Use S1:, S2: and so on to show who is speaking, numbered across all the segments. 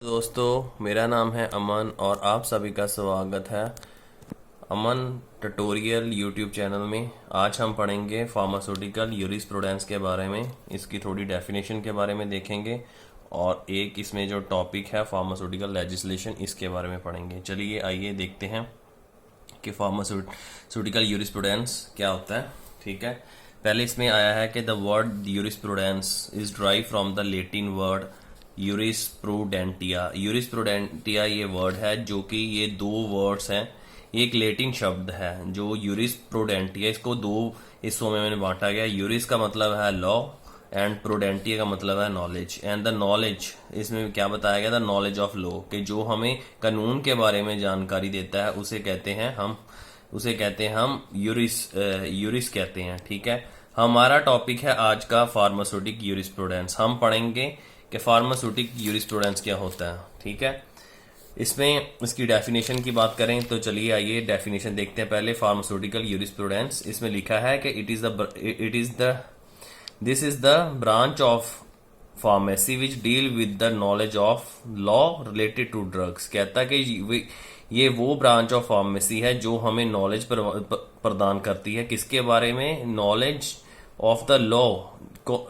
S1: दोस्तों, मेरा नाम है अमन और आप सभी का स्वागत है अमन ट्यूटोरियल यूट्यूब चैनल में। आज हम पढ़ेंगे फार्मास्यूटिकल यूरिस्प्रूडेंस के बारे में, इसकी थोड़ी डेफिनेशन के बारे में देखेंगे और एक इसमें जो टॉपिक है फार्मास्यूटिकल लेजिस्लेशन, इसके बारे में पढ़ेंगे। चलिए आइए देखते हैं कि फार्मास्यूटिकल यूरिस्प्रूडेंस क्या होता है। ठीक है, पहले इसमें आया है कि the word jurisprudence is drive from the Latin word jurisprudentia. Jurisprudentia ये वर्ड है, जो कि ये दो वर्ड्स हैं। एक लैटिन शब्द है जो यूरिस्प्रूडेंटिया, इसको दो हिस्सों में मैंने बांटा गया। यूरिस का मतलब है लॉ एंड प्रूडेंटिया का मतलब है नॉलेज। एंड द नॉलेज, इसमें क्या बताया गया, द नॉलेज ऑफ लॉ, कि जो हमें कानून के बारे में जानकारी देता है उसे कहते हैं हम यूरिस कहते हैं। ठीक है, हमारा टॉपिक है आज का फार्मास्यूटिक यूरिस्प्रूडेंस। हम पढ़ेंगे कि फार्मास्यूटिक यूरिस्प्रूडेंस क्या होता है। ठीक है, इसमें इसकी डेफिनेशन की बात करें तो चलिए आइए डेफिनेशन देखते हैं। पहले फार्मास्यूटिकल यूरिस्प्रूडेंस, इसमें लिखा है कि this is the branch of pharmacy which deal with the knowledge of law related to drugs. कहता है कि ये वो ब्रांच ऑफ फार्मेसी है जो हमें नॉलेज प्रदान करती है। किसके बारे में? नॉलेज ऑफ द लॉ,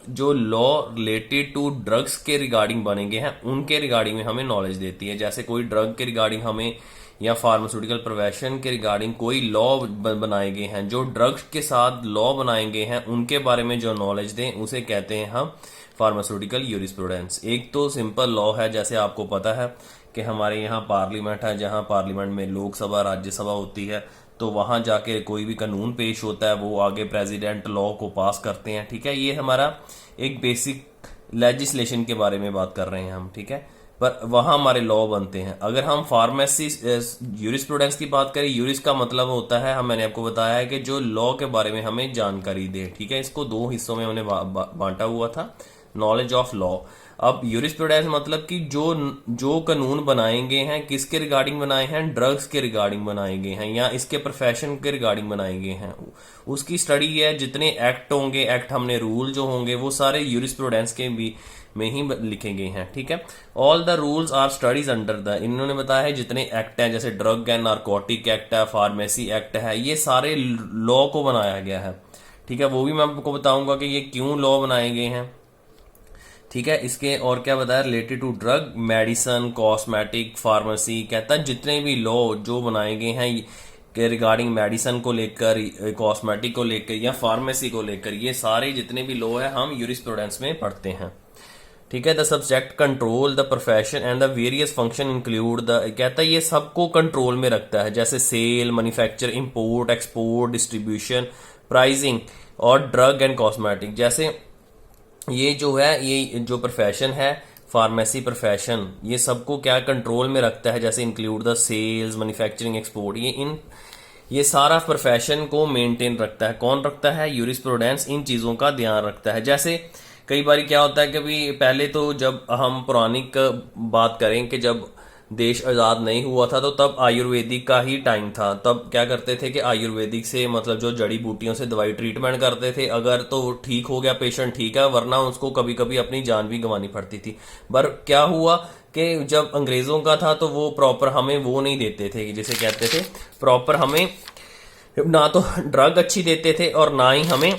S1: जो लॉ रिलेटेड टू ड्रग्स के रिगार्डिंग बनेंगे हैं उनके रिगार्डिंग में हमें नॉलेज देती है। जैसे कोई ड्रग के रिगार्डिंग हमें या फार्मास्यूटिकल प्रोफेशन के रिगार्डिंग कोई लॉ बनाए गए हैं, जो ड्रग्स के साथ लॉ बनाए गए हैं उनके बारे में जो नॉलेज दें उसे कहते हैं हम फार्मास्यूटिकल यूरिस्प्रूडेंस। एक तो सिंपल लॉ है, जैसे आपको पता है कि हमारे यहाँ पार्लियामेंट है, जहाँ पार्लियामेंट में लोकसभा राज्यसभा होती है, तो वहां जाके कोई भी कानून पेश होता है, वो आगे प्रेसिडेंट लॉ को पास करते हैं। ठीक है, ये हमारा एक बेसिक लेजिस्लेशन के बारे में बात कर रहे हैं हम। ठीक है, पर वहां हमारे लॉ बनते हैं। अगर हम फार्मेसी यूरिस्प्रूडेंस की बात करें, यूरिस का मतलब होता है, मैंने आपको बताया है कि जो लॉ के बारे में हमें जानकारी दे। ठीक है, इसको दो हिस्सों में हमने बांटा हुआ था, नॉलेज ऑफ लॉ। अब यूरिस्प्रूडेंस मतलब कि जो कानून बनाए गए हैं किसके रिगार्डिंग बनाए हैं? ड्रग्स के रिगार्डिंग बनाए गए हैं या इसके प्रोफेशन के रिगार्डिंग बनाए गए हैं, उसकी स्टडी है। जितने एक्ट होंगे, एक्ट हमने रूल जो होंगे वो सारे यूरिस्प्रूडेंस के भी में ही लिखे गए हैं। ठीक है, all the rules are studies under the, इन्होंने बताया है जितने एक्ट हैं, जैसे ड्रग एंड नारकोटिक एक्ट है, फार्मेसी एक्ट है, ये सारे लॉ को बनाया गया है। ठीक है, वो भी मैं आपको बताऊंगा कि ये क्यों लॉ बनाए गए हैं। ठीक है, इसके और क्या बताया, related to drug, medicine, cosmetic, pharmacy. कहता है जितने भी लॉ जो बनाए गए हैं के रिगार्डिंग मेडिसन को लेकर, कॉस्मेटिक को लेकर या फार्मेसी को लेकर, ये सारे जितने भी लॉ है हम यूरिस्प्रूडेंस में पढ़ते हैं। ठीक है, the subject control the profession and the various function include the, कहता है ये सबको कंट्रोल में रखता है, जैसे sale, manufacture, import, export, distribution, pricing और ड्रग एंड कॉस्मेटिक। जैसे ये जो है, ये जो प्रोफेशन है फार्मेसी प्रोफेशन, ये सबको क्या कंट्रोल में रखता है, जैसे include the sales, manufacturing, export. ये सारा प्रोफेशन को मेंटेन रखता है। कौन रखता है? यूरिस्प्रूडेंस इन चीजों का ध्यान रखता है। जैसे कई बार क्या होता है कि भी पहले तो जब हम पौराणिक बात करें कि जब देश आजाद नहीं हुआ था तो तब आयुर्वेदिक का ही टाइम था। तब क्या करते थे कि आयुर्वेदिक से मतलब जो जड़ी बूटियों से दवाई ट्रीटमेंट करते थे, अगर तो ठीक हो गया पेशेंट ठीक है, वरना उसको कभी कभी अपनी जान भी गंवानी पड़ती थी। पर क्या हुआ कि जब अंग्रेजों का था तो वो प्रॉपर हमें वो नहीं देते थे, जिसे कहते थे प्रॉपर, हमें ना तो ड्रग अच्छी देते थे और ना ही हमें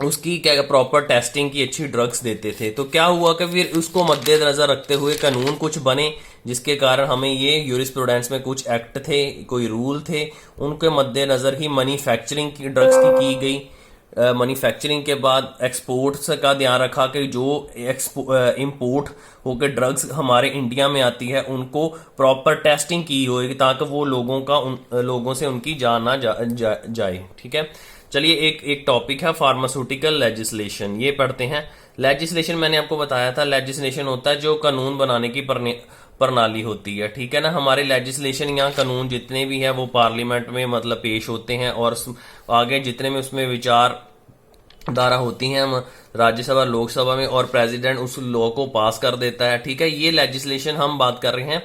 S1: उसकी क्या प्रॉपर टेस्टिंग की अच्छी ड्रग्स देते थे। तो क्या हुआ कि फिर उसको मद्देनजर रखते हुए कानून कुछ बने, जिसके कारण हमें ये यूरिस्प्रूडेंस में कुछ एक्ट थे, कोई रूल थे, उनके मद्देनजर ही मैन्युफैक्चरिंग की ड्रग्स की गई। मैन्युफैक्चरिंग के बाद एक्सपोर्ट्स का ध्यान रखा कि जो इंपोर्ट होकर ड्रग्स हमारे इंडिया में आती है उनको प्रॉपर टेस्टिंग की होगी, ताकि वो लोगों से उनकी जान ना जाए। ठीक है, चलिए एक टॉपिक है फार्मास्यूटिकल लेजिस्लेशन, ये पढ़ते हैं। लेजिस्लेशन मैंने आपको बताया था, लेजिस्लेशन होता है जो कानून बनाने की प्रणाली होती है। ठीक है ना, हमारे लेजिस्लेशन या कानून जितने भी हैं वो पार्लियामेंट में मतलब पेश होते हैं, और आगे जितने में उसमें विचार धारा होती हैं राज्यसभा लोकसभा में, और प्रेसिडेंट उस लॉ को पास कर देता है। ठीक है, ये लेजिस्लेशन हम बात कर रहे हैं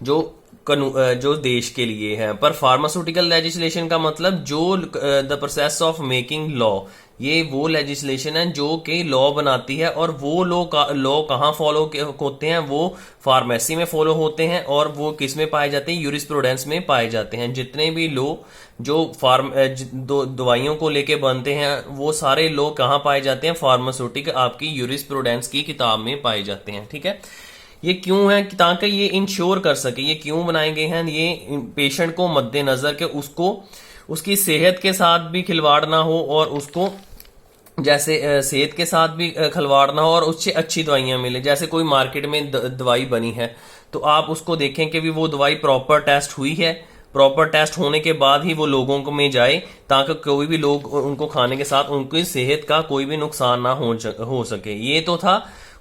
S1: जो जो देश के लिए है। पर फार्मास्यूटिकल लेजिस्लेशन का मतलब जो the process of making law, ये वो लेजिस्लेशन है जो कि लॉ बनाती है, और वो लॉ कहाँ फॉलो होते हैं, वो फार्मेसी में फॉलो होते हैं, और वो किस में पाए जाते हैं, यूरिस्प्रूडेंस में पाए जाते हैं। जितने भी लॉ जो दवाइयों को लेके बनते हैं, वो सारे लॉ कहाँ पाए जाते हैं, फार्मास्यूटिकल आपकी यूरिस्प्रूडेंस की किताब में पाए जाते हैं। ठीक है, ये क्यों है, ताकि ये इंश्योर कर सके, ये क्यों बनाए गए हैं, ये पेशेंट को मद्देनजर के उसको उसकी सेहत के साथ भी खिलवाड़ ना हो, और उसको जैसे सेहत के साथ भी खिलवाड़ ना हो, और उससे अच्छी दवाइयां मिले। जैसे कोई मार्केट में दवाई बनी है, तो आप उसको देखें कि भी वो दवाई प्रॉपर टेस्ट हुई है, प्रॉपर टेस्ट होने के बाद ही वो लोगों को में जाए, ताकि कोई भी लोग उनको खाने के साथ उनकी सेहत का कोई भी नुकसान ना हो सके। ये तो था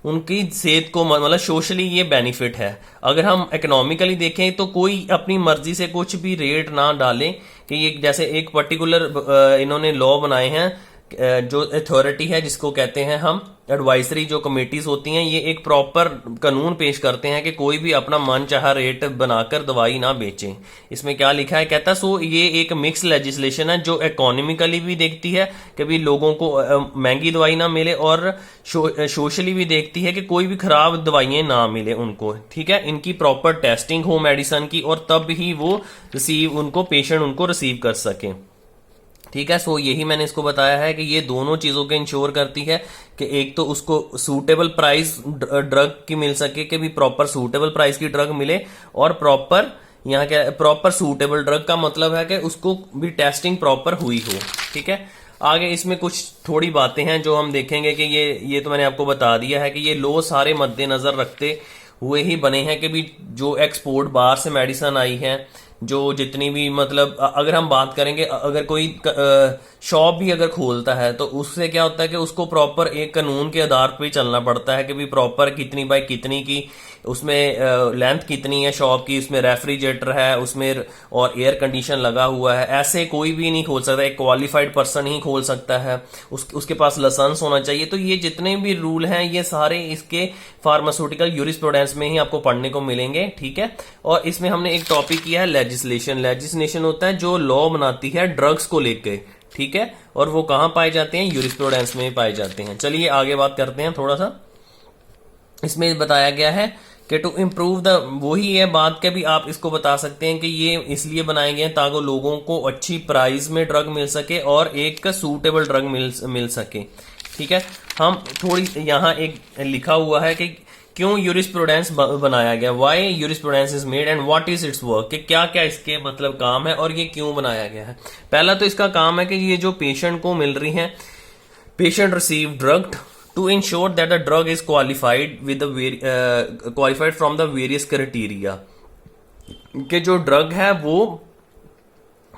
S1: उनकी सेहत को, मतलब सोशली ये बेनिफिट है। अगर हम इकोनॉमिकली देखें तो कोई अपनी मर्जी से कुछ भी रेट ना डाले, कि ये जैसे एक पर्टिकुलर इन्होंने लॉ बनाए हैं, जो अथॉरिटी है जिसको कहते हैं हम एडवाइजरी, जो कमेटीज होती हैं, ये एक प्रॉपर कानून पेश करते हैं कि कोई भी अपना मन चाहा रेट बनाकर दवाई ना बेचे। इसमें क्या लिखा है, कहता सो ये एक मिक्स लेजिस्लेशन है जो इकोनॉमिकली भी देखती है कि भी लोगों को महंगी दवाई ना मिले, और सोशली भी देखती है कि कोई भी खराब दवाइयां ना मिले उनको। ठीक है, इनकी प्रॉपर टेस्टिंग हो मेडिसिन की, और तब ही वो पेशेंट उनको रिसीव कर सके। ठीक है, सो यही मैंने इसको बताया है कि ये दोनों चीजों के इंश्योर करती है कि एक तो उसको सूटेबल प्राइस ड्रग की मिल सके, कि भी प्रॉपर सूटेबल प्राइस की ड्रग मिले, और प्रॉपर यहाँ क्या प्रॉपर सूटेबल ड्रग का मतलब है कि उसको भी टेस्टिंग प्रॉपर हुई हो। ठीक है, आगे इसमें कुछ थोड़ी बातें हैं जो हम देखेंगे कि ये तो मैंने आपको बता दिया है कि ये लॉ सारे मद्देनजर रखते हुए ही बने हैं, कि भी जो एक्सपोर्ट बाहर से मेडिसिन आई है, जो जितनी भी, मतलब अगर हम बात करेंगे, अगर कोई शॉप भी अगर खोलता है, तो उससे क्या होता है कि उसको प्रॉपर एक कानून के आधार पे चलना पड़ता है, कि भी प्रॉपर कितनी बाय कितनी की, उसमें लेंथ कितनी है शॉप की, उसमें रेफ्रिजरेटर है, उसमें और एयर कंडीशन लगा हुआ है। ऐसे कोई भी नहीं खोल सकता, एक क्वालिफाइड पर्सन ही खोल सकता है, उसके पास लाइसेंस होना चाहिए। तो ये जितने भी रूल हैं, ये सारे इसके फार्मास्यूटिकल यूरिस्प्रूडेंस में ही आपको पढ़ने को मिलेंगे। ठीक है, और इसमें हमने एक टॉपिक किया है लेजिस्लेशन। लेजिस्लेशन होता है जो लॉ बनाती है ड्रग्स को लेकर। ठीक है, और वो कहां पाए जाते हैं, यूरिस्प्रूडेंस में पाए जाते हैं। चलिए आगे बात करते हैं थोड़ा सा। इसमें बताया गया है कि टू इम्प्रूव द, वही है बात के भी आप इसको बता सकते हैं कि ये इसलिए बनाए गए हैं ताकि लोगों को अच्छी प्राइस में ड्रग मिल सके और एक सूटेबल ड्रग मिल सके। ठीक है, हम थोड़ी यहाँ एक लिखा हुआ है कि क्यों यूरिस्प्रूडेंस बनाया गया, why jurisprudence is made and what is its work, कि क्या क्या इसके मतलब काम है और ये क्यों बनाया गया है। पहला तो इसका काम है कि ये जो पेशेंट को मिल रही है, patient receive drug to ensure that the drug is qualified with the qualified from the various criteria, कि जो ड्रग है वो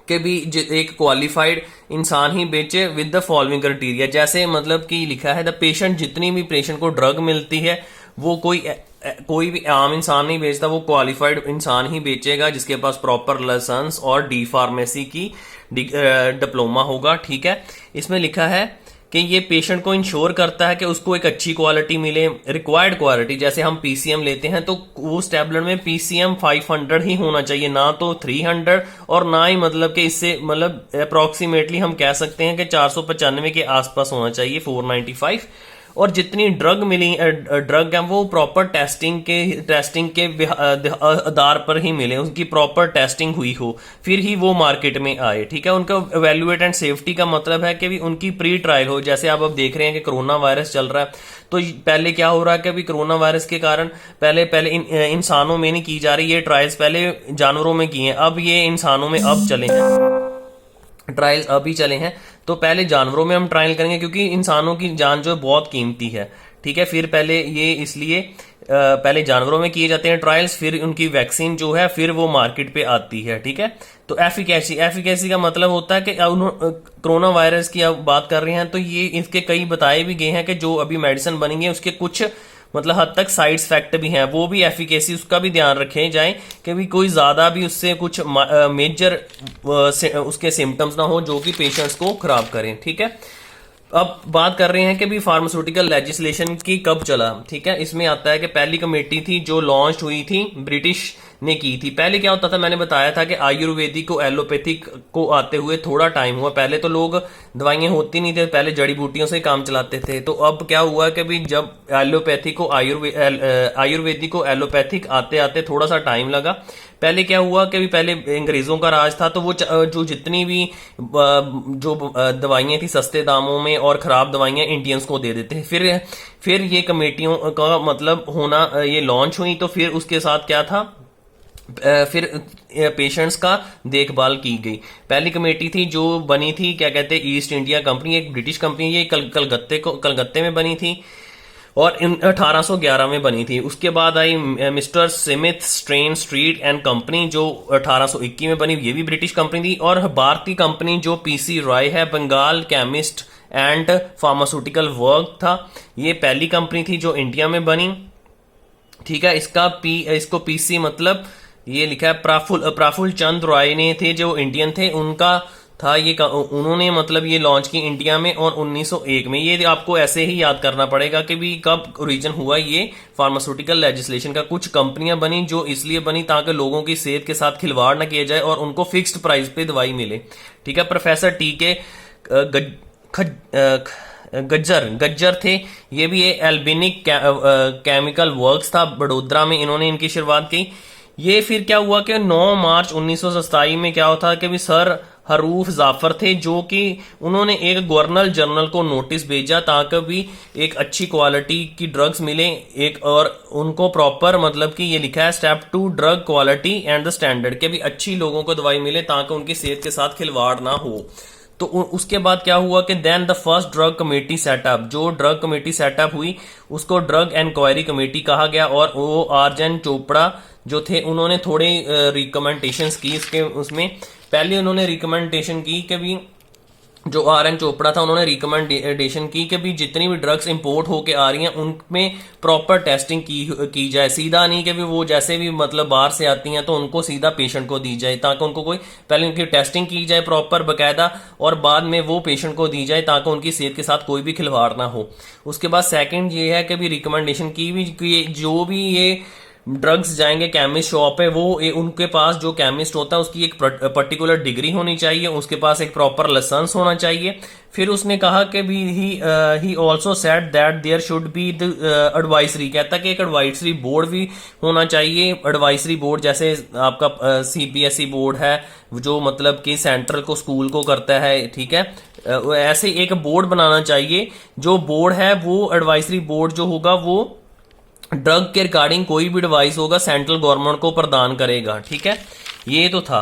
S1: के भी एक क्वालिफाइड इंसान ही बेचे विद द फॉलोइंग क्राइटेरिया। जैसे मतलब कि लिखा है द पेशेंट, जितनी भी पेशेंट को ड्रग मिलती है वो कोई भी आम इंसान नहीं बेचता, वो क्वालिफाइड इंसान ही बेचेगा जिसके पास प्रॉपर लाइसेंस और डी फार्मेसी की डिप्लोमा होगा। ठीक है, इसमें लिखा है कि ये पेशेंट को इंश्योर करता है कि उसको एक अच्छी क्वालिटी मिले, रिक्वायर्ड क्वालिटी। जैसे हम पीसीएम लेते हैं तो उस टैबलेट में पीसीएम 500 ही होना चाहिए, ना तो 300, और ना ही मतलब कि इससे मतलब अप्रोक्सीमेटली हम कह सकते हैं कि 495 के आसपास होना चाहिए, 495। और जितनी ड्रग मिली ड्रग है वो प्रॉपर टेस्टिंग के आधार पर ही मिले, उनकी प्रॉपर टेस्टिंग हुई हो, फिर ही वो मार्केट में आए। ठीक है, उनका एवेल्युएट एंड सेफ्टी का मतलब है कि भी उनकी प्री ट्रायल हो। जैसे आप अब देख रहे हैं कि कोरोना वायरस चल रहा है, तो पहले क्या हो रहा है कि अभी कोरोना वायरस के कारण पहले इंसानों में नहीं की जा रही, ये ट्रायल्स पहले जानवरों में किए हैं, अब ये इंसानों में अब चले हैं, ट्रायल्स अभी चले हैं। तो पहले जानवरों में हम ट्रायल करेंगे क्योंकि इंसानों की जान जो है बहुत कीमती है। ठीक है, फिर पहले ये इसलिए पहले जानवरों में किए जाते हैं ट्रायल्स, फिर उनकी वैक्सीन जो है फिर वो मार्केट पे आती है। ठीक है, तो एफिकेसी का मतलब होता है कि कोरोना वायरस की अब बात कर रहे हैं तो ये इसके कई बताए भी गए हैं कि जो अभी मेडिसिन बनेंगे उसके कुछ मतलब हद तक साइड इफेक्ट भी हैं, वो भी एफिकेसी उसका भी ध्यान रखे जाए कि भी कोई ज्यादा भी उससे कुछ मेजर उसके सिम्टम्स ना हो जो कि पेशेंट्स को खराब करें। ठीक है, अब बात कर रहे हैं कि भी फार्मास्यूटिकल लेजिस्लेशन की कब चला। ठीक है, इसमें आता है कि पहली कमेटी थी जो लॉन्च हुई थी ब्रिटिश ने की थी। पहले क्या होता था, मैंने बताया था कि आयुर्वेदिक को एलोपैथिक को आते हुए थोड़ा टाइम हुआ। पहले तो लोग दवाइयां होती नहीं थे, पहले जड़ी बूटियों से ही काम चलाते थे। तो अब क्या हुआ कि भी जब एलोपैथिक को आयुर्वेदिक को एलोपैथिक आते आते थोड़ा सा टाइम लगा। पहले क्या हुआ कि भी पहले अंग्रेजों का राज था, तो वो जो जितनी भी जो दवाइयां थी सस्ते दामों में और खराब दवाइयां इंडियंस को दे देते हैं। फिर ये कमेटियों का मतलब होना ये लॉन्च हुई, तो फिर उसके साथ क्या था, फिर पेशेंट्स का देखभाल की गई। पहली कमेटी थी जो बनी थी, क्या कहते हैं, ईस्ट इंडिया कंपनी, एक ब्रिटिश कंपनी, ये कलकत्ते में बनी थी और 1811 में बनी थी। उसके बाद आई Mister Smith Strain Street and company जो 1821 में बनी, ये भी ब्रिटिश कंपनी थी। और भारतीय कंपनी जो पीसी रॉय है, Bengal chemist and pharmaceutical work था, ये पहली कंपनी थी जो इंडिया में बनी। ठीक है, इसको पीसी मतलब ये लिखा है प्राफुल चंद रॉय ने थे, जो इंडियन थे, उनका था ये, उन्होंने मतलब ये लॉन्च की इंडिया में और 1901 में। ये आपको ऐसे ही याद करना पड़ेगा कि भी कब ओरिजिन हुआ ये फार्मास्यूटिकल लेजिस्लेशन का। कुछ कंपनियां बनी जो इसलिए बनी ताकि लोगों की सेहत के साथ खिलवाड़ न किया जाए और उनको फिक्स्ड प्राइस पे दवाई मिले। ठीक है, प्रोफेसर टीके गज्जर थे, ये भी एल्बिनिक केमिकल वर्क्स था बड़ोदरा में, इन्होंने इनकी शुरुआत की। ये फिर क्या हुआ कि 9 मार्च 1927 में क्या होता कि भी सर हरूफ जाफर थे, जो कि उन्होंने एक गवर्नर जनरल को नोटिस भेजा ताकि भी एक अच्छी क्वालिटी की ड्रग्स मिले, एक और उनको प्रॉपर मतलब कि ये लिखा है step 2 drug quality and the standard, के भी अच्छी लोगों को दवाई मिले ताकि उनकी सेहत के साथ खिलवाड़ ना हो। तो उसके बाद क्या हुआ कि then the first drug committee setup, जो ड्रग कमेटी सेटअप हुई उसको ड्रग इंक्वायरी कमेटी कहा गया। और वो आर.एन. चोपड़ा जो थे, उन्होंने थोड़े रिकमेंडेशंस की इसके उसमें। पहले उन्होंने रिकमेंडेशन की कि भी जो आर.एन. चोपड़ा था, उन्होंने रिकमेंडेशन की कि भी जितनी भी ड्रग्स इंपोर्ट होके आ रही हैं उनमें प्रॉपर टेस्टिंग की जाए। सीधा नहीं कि भी वो जैसे भी मतलब बाहर से आती हैं तो उनको सीधा पेशेंट को दी जाए, ताकि उनको कोई पहले उनकी टेस्टिंग की जाए प्रॉपर बाकायदा और बाद में वो पेशेंट को दी जाए ताकि उनकी सेहत के साथ कोई भी खिलवाड़ ना हो। उसके बाद सेकंड ये है कि भी रिकमेंडेशन की भी कि जो भी ये ड्रग्स जाएंगे केमिस्ट शॉप पे, वो उनके पास जो केमिस्ट होता है उसकी एक पर्टिकुलर डिग्री होनी चाहिए, उसके पास एक प्रॉपर लाइसेंस होना चाहिए। फिर उसने कहा कि भी he also said that there should be the advisory, कहता कि एक एडवाइजरी बोर्ड भी होना चाहिए। एडवाइजरी बोर्ड जैसे आपका सीबीएसई बोर्ड है जो मतलब कि सेंट्रल को स्कूल को करता है, ठीक है, ऐसे एक बोर्ड बनाना चाहिए। जो बोर्ड है वो एडवाइजरी बोर्ड जो होगा वो ड्रग के रिगार्डिंग कोई भी डिवाइस होगा सेंट्रल गवर्नमेंट को प्रदान करेगा। ठीक है, ये तो था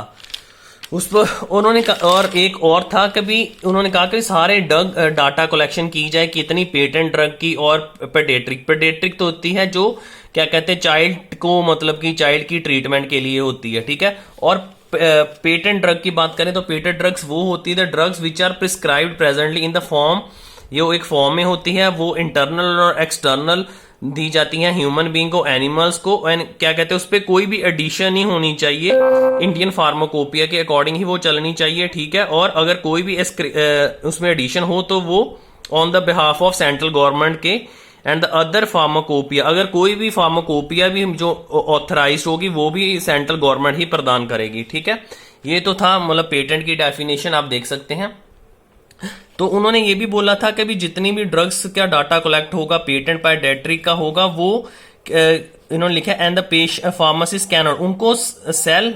S1: उस पर उन्होंने और एक और था कि भी उन्होंने कहा कि सारे ड्रग डाटा कलेक्शन की जाए, कितनी पेटेंट ड्रग की और पेडियाट्रिक तो होती है जो क्या कहते हैं चाइल्ड को मतलब कि चाइल्ड की ट्रीटमेंट के लिए होती है। ठीक है, और पेटेंट ड्रग की बात करें तो पेटेंट ड्रग्स वो होती है drugs which are prescribed presently in the form, ये एक फॉर्म में होती है, वो इंटरनल और एक्सटर्नल दी जाती हैं ह्यूमन बीइंग को, एनिमल्स को, एंड क्या कहते हैं उस पर कोई भी एडिशन नहीं होनी चाहिए, इंडियन फार्माकोपिया के अकॉर्डिंग ही वो चलनी चाहिए। ठीक है, और अगर कोई भी उसमें एडिशन हो तो वो on the behalf of central government के एंड द अदर फार्माकोपिया, अगर कोई भी फार्माकोपिया भी जो ऑथराइज होगी वो भी सेंट्रल गवर्नमेंट ही प्रदान करेगी। ठीक है, ये तो था मतलब पेटेंट की डेफिनेशन आप देख सकते हैं। तो उन्होंने ये भी बोला था कि भी जितनी भी ड्रग्स का डाटा कलेक्ट होगा पेटेंट पेडियाट्रिक का होगा वो इन्होंने लिखा एंड द फार्मासिस्ट कैनॉट उनको sell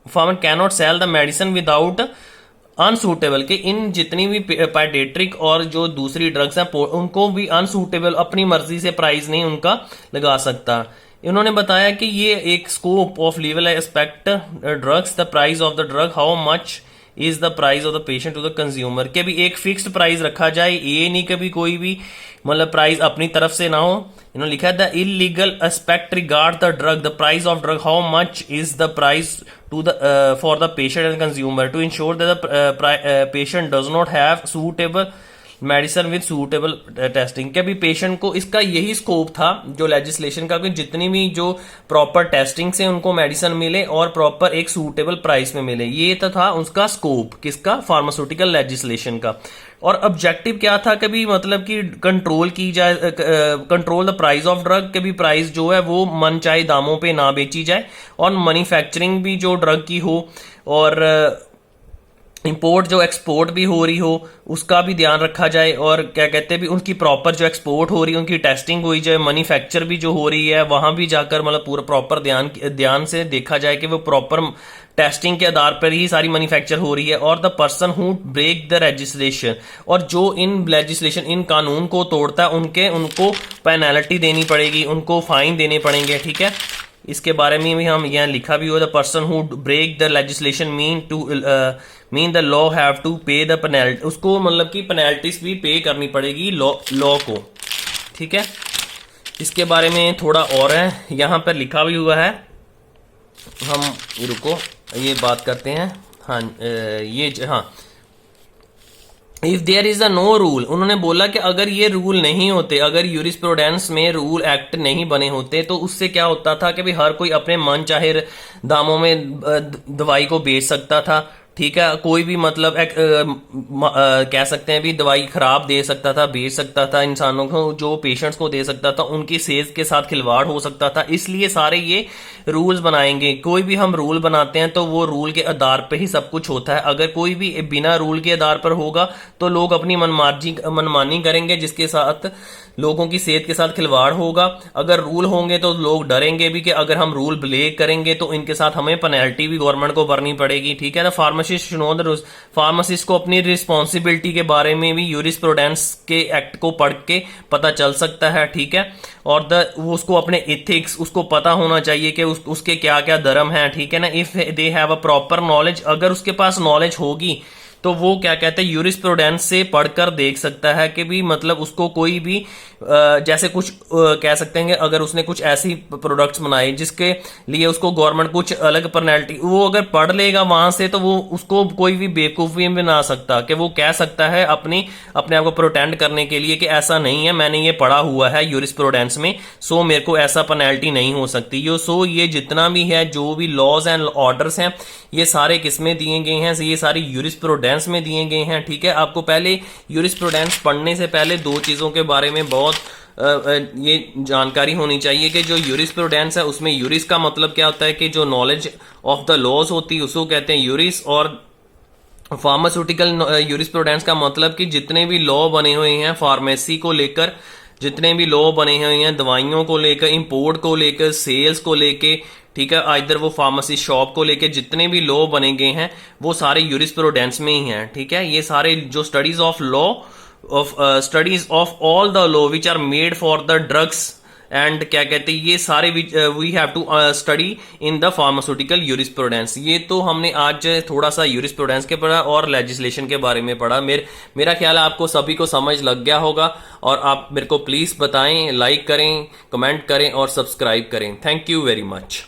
S1: farmer cannot sell the medicine without unsuitable, कि इन जितनी भी पेडियाट्रिक और जो दूसरी ड्रग्स हैं उनको भी अनसूटेबल अपनी मर्जी से प्राइस नहीं उनका लगा सकता। इन्होंने बताया कि ये एक scope of legal aspect drugs, the price of the drug, how much is the price of the patient to the consumer, के भी एक फिक्स्ड प्राइस रखा जाए, ये नहीं कभी कोई भी मतलब प्राइस अपनी तरफ से ना हो। इन्होंने लिखा है the illegal aspect regard the drug, the price of drug, how much is the price to the for the patient and consumer to ensure that the patient does not have suitable medicine with suitable testing के भी patient को, इसका यही scope था जो legislation का कि जितनी भी जो प्रॉपर टेस्टिंग से उनको मेडिसिन मिले और प्रॉपर एक सूटेबल प्राइस में मिले, ये तो था उसका स्कोप किसका, फार्मास्यूटिकल लेजिस्लेशन का। और ऑब्जेक्टिव क्या था, कभी मतलब कि कंट्रोल की जाए, control the price of drug, कभी प्राइस जो है वो मनचाहे दामों पे ना बेची जाए, और मैन्युफैक्चरिंग भी जो ड्रग की हो, और इंपोर्ट जो एक्सपोर्ट भी हो रही हो उसका भी ध्यान रखा जाए, और क्या कहते हैं भी उनकी प्रॉपर जो एक्सपोर्ट हो रही है उनकी टेस्टिंग हुई जाए, मैन्युफैक्चर भी जो हो रही है वहां भी जाकर मतलब पूरा प्रॉपर ध्यान से देखा जाए कि वो प्रॉपर टेस्टिंग के आधार पर ही सारी मैन्युफैक्चर हो रही है। और the person who break the legislation, और जो इन लेजिस्लेशन इन कानून को तोड़ता है उनको पेनल्टी देनी पड़ेगी, उनको फाइन देने पड़ेंगे, ठीक है। इसके बारे में भी हम यहाँ लिखा भी हुआ, the person who break the legislation mean the law have to pay the penalty, उसको मतलब कि पेनल्टीज भी पे करनी पड़ेगी लॉ को, ठीक है। इसके बारे में थोड़ा और है, यहाँ पर लिखा भी हुआ है, हम रुको ये बात करते हैं। हाँ हाँ, if there is a no rule, उन्होंने बोला कि अगर ये रूल नहीं होते, अगर यूरिस्प्रूडेंस में रूल एक्ट नहीं बने होते तो उससे क्या होता था कि भाई हर कोई अपने मन चाहे दामों में दवाई को बेच सकता था, ठीक है। कोई भी मतलब कह सकते हैं भी दवाई खराब दे सकता था, बेच सकता था, इंसानों को जो पेशेंट्स को दे सकता था, उनकी सेहत के साथ खिलवाड़ हो सकता था। इसलिए सारे ये रूल्स बनाएंगे। कोई भी हम रूल बनाते हैं तो वो रूल के आधार पे ही सब कुछ होता है। अगर कोई भी बिना रूल के आधार पर होगा तो लोग अपनी मनमानी करेंगे, जिसके साथ लोगों की सेहत के साथ खिलवाड़ होगा। अगर रूल होंगे तो लोग डरेंगे भी कि अगर हम रूल ब्रेक करेंगे तो इनके साथ हमें पेनल्टी भी गवर्नमेंट को भरनी पड़ेगी, ठीक है ना। फार्मासिस्ट को अपनी रिस्पॉन्सिबिलिटी के बारे में भी यूरिस्प्रूडेंस के एक्ट को पढ़ के पता चल सकता है, ठीक है। और उसको अपने एथिक्स उसको पता होना चाहिए कि उसके क्या क्या धर्म है, ठीक है ना। If they have a proper knowledge, अगर उसके पास नॉलेज होगी तो वो क्या कहते हैं यूरिस्प्रूडेंस से पढ़कर देख सकता है कि भी मतलब उसको कोई भी जैसे कुछ कह सकते हैं कि अगर उसने कुछ ऐसी प्रोडक्ट्स बनाए जिसके लिए उसको गवर्नमेंट कुछ अलग पेनल्टी, वो अगर पढ़ लेगा वहां से तो वो उसको कोई भी बेवकूफी में बना सकता कि वो कह सकता है अपने आप को प्रोटेक्ट करने के लिए कि ऐसा नहीं है, मैंने ये पढ़ा हुआ है यूरिस्प्रूडेंस में, सो मेरे को ऐसा पेनल्टी नहीं हो सकती। सो ये जितना भी है जो भी लॉज एंड ऑर्डर्स हैं ये सारे किसमें दिए गए हैं, ये सारी यूरिस्प्रूडेंस में दिए गए हैं, ठीक है। आपको पहले यूरिस्प्रूडेंस पढ़ने से पहले दो चीजों के बारे में बहुत ये जानकारी होनी चाहिए कि जो यूरिस्प्रूडेंस है उसमें यूरिस का मतलब क्या होता है कि जो नॉलेज ऑफ द लॉज होती है उसको कहते हैं यूरिस, और फार्मास्यूटिकल यूरिस्प्रूडेंस का मतलब कि जितने भी लॉ बने हुए हैं फार्मेसी को लेकर, जितने भी लॉ बने हुए हैं दवाइयों को लेकर, इंपोर्ट को लेकर, सेल्स को लेकर, ठीक है, इधर वो फार्मेसी शॉप को लेके जितने भी लॉ बने गए हैं वो सारे यूरिस्प्रूडेंस में ही हैं, ठीक है। ये सारे जो studies of law studies of all the law which are made for the drugs and क्या कहते हैं ये सारे we have to study in the pharmaceutical jurisprudence. ये तो हमने आज थोड़ा सा यूरिस्प्रूडेंस के पढ़ा और लेजिस्लेशन के बारे में पढ़ा। मेरा ख्याल है आपको सभी को समझ लग गया होगा, और आप मेरे को प्लीज बताएं, लाइक करें, कमेंट करें और सब्सक्राइब करें। Thank you very much.